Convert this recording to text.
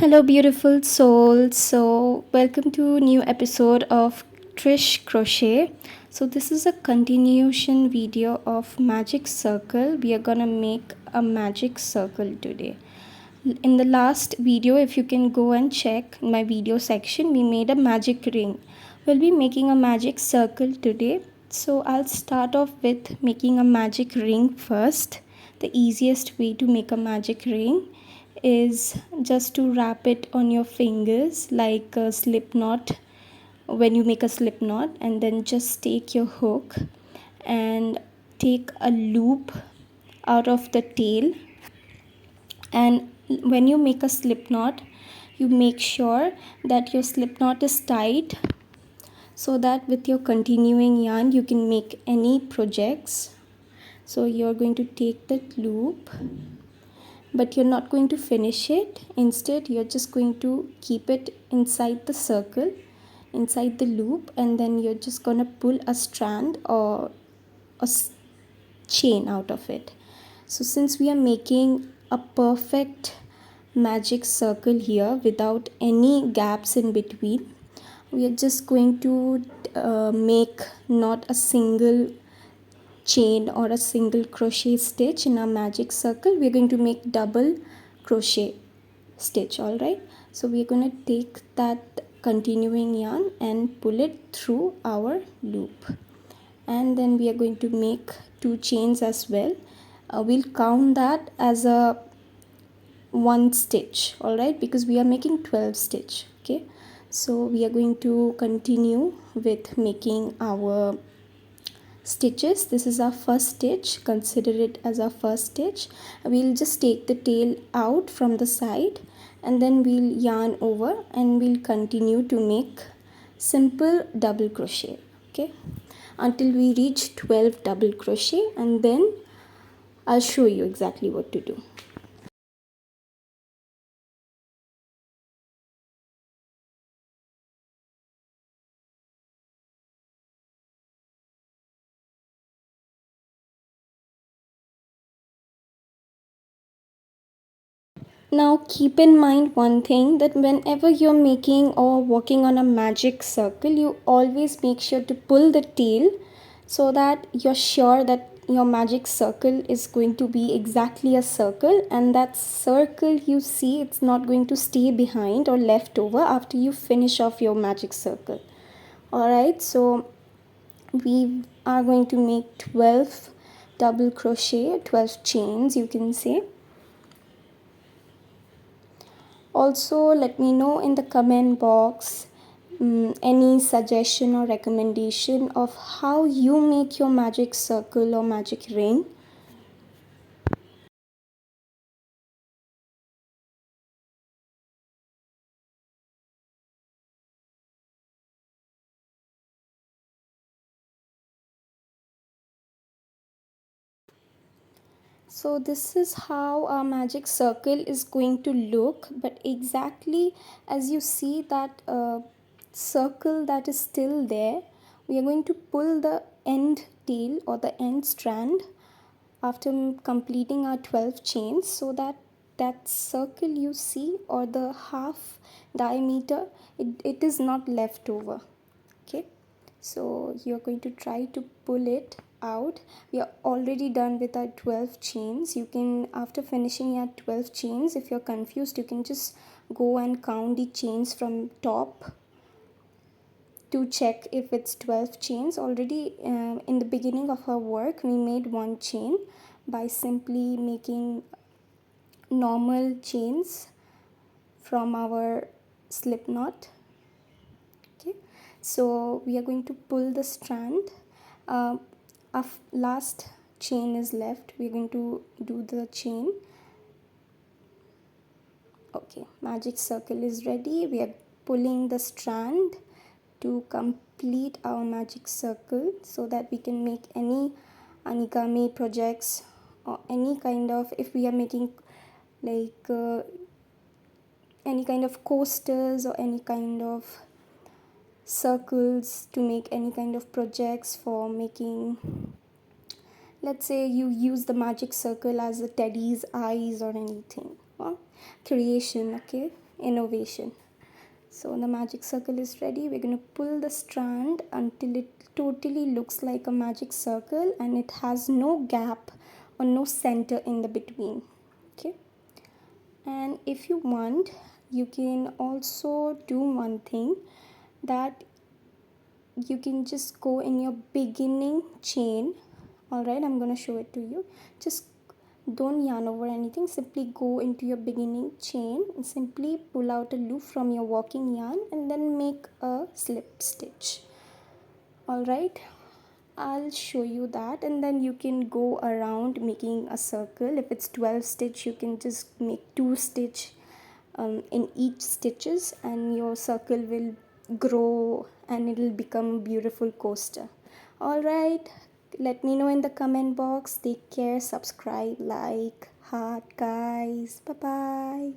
Hello, beautiful souls. Welcome to a new episode of Trish Crochet. This is a continuation video of Magic Circle. We are gonna make a magic circle today. In the last video, if you can go and check my video section, we made a magic ring. We'll be making a magic circle today. So, I'll start off with making a magic ring first. The easiest way to make a magic ring is just to wrap it on your fingers like a slip knot when you make a slip knot, and then just take your hook and take a loop out of the tail. And when you make a slip knot, you make sure that your slip knot is tight so that with your continuing yarn you can make any projects. So you're going to take that loop, but you're not going to finish it. Instead, you're just going to keep it inside the circle, inside the loop, and then you're just going to pull a strand or a chain out of it. So since we are making a perfect magic circle here without any gaps in between, we are just going to make not a single chain or a single crochet stitch in our magic circle. We're going to make double crochet stitch. All right, so we're going to take that continuing yarn and pull it through our loop, and then we are going to make two chains as well. We'll count that as a one stitch, all right, because we are making 12 stitch. Okay, so we are going to continue with making our stitches. This is our first stitch, consider it as our first stitch. We'll just take the tail out from the side, and then we'll yarn over and we'll continue to make simple double crochet, okay, until we reach 12 double crochet, and then I'll show you exactly what to do. Now keep in mind one thing, that whenever you're making or working on a magic circle, you always make sure to pull the tail so that you're sure that your magic circle is going to be exactly a circle, and that circle you see, it's not going to stay behind or left over after you finish off your magic circle. Alright, so we are going to make 12 double crochet, 12 chains you can say. Also, let me know in the comment box any suggestion or recommendation of how you make your magic circle or magic ring. So this is how our magic circle is going to look, but exactly as you see that circle that is still there, we are going to pull the end tail or the end strand after completing our 12 chains, so that that circle you see or the half diameter, it is not left over. Okay, so you're going to try to pull it out. We are already done with our 12 chains. You can, after finishing your 12 chains, if you're confused, you can just go and count the chains from top to check if it's 12 chains. Already in the beginning of our work, we made one chain by simply making normal chains from our slip knot. Okay, so we are going to pull the strand. Our last chain is left. We're going to do the chain. Okay, magic circle is ready. We are pulling the strand to complete our magic circle so that we can make any anigami projects or any kind of, if we are making like any kind of coasters or any kind of circles, to make any kind of projects for making, let's say you use the magic circle as a teddy's eyes or anything, well, creation. Okay, innovation. So the magic circle is ready. We're going to pull the strand until it totally looks like a magic circle and it has no gap or no center in the between. Okay, and if you want, you can also do one thing, that you can just go in your beginning chain. All right, I'm going to show it to you. Just don't yarn over anything, simply go into your beginning chain and simply pull out a loop from your walking yarn and then make a slip stitch. All right, I'll show you that, and then you can go around making a circle. If it's 12 stitch, you can just make 2 stitch in each stitches, and your circle will grow and it'll become a beautiful coaster. All right, let me know in the comment box. Take care, subscribe, like, heart, guys. Bye bye.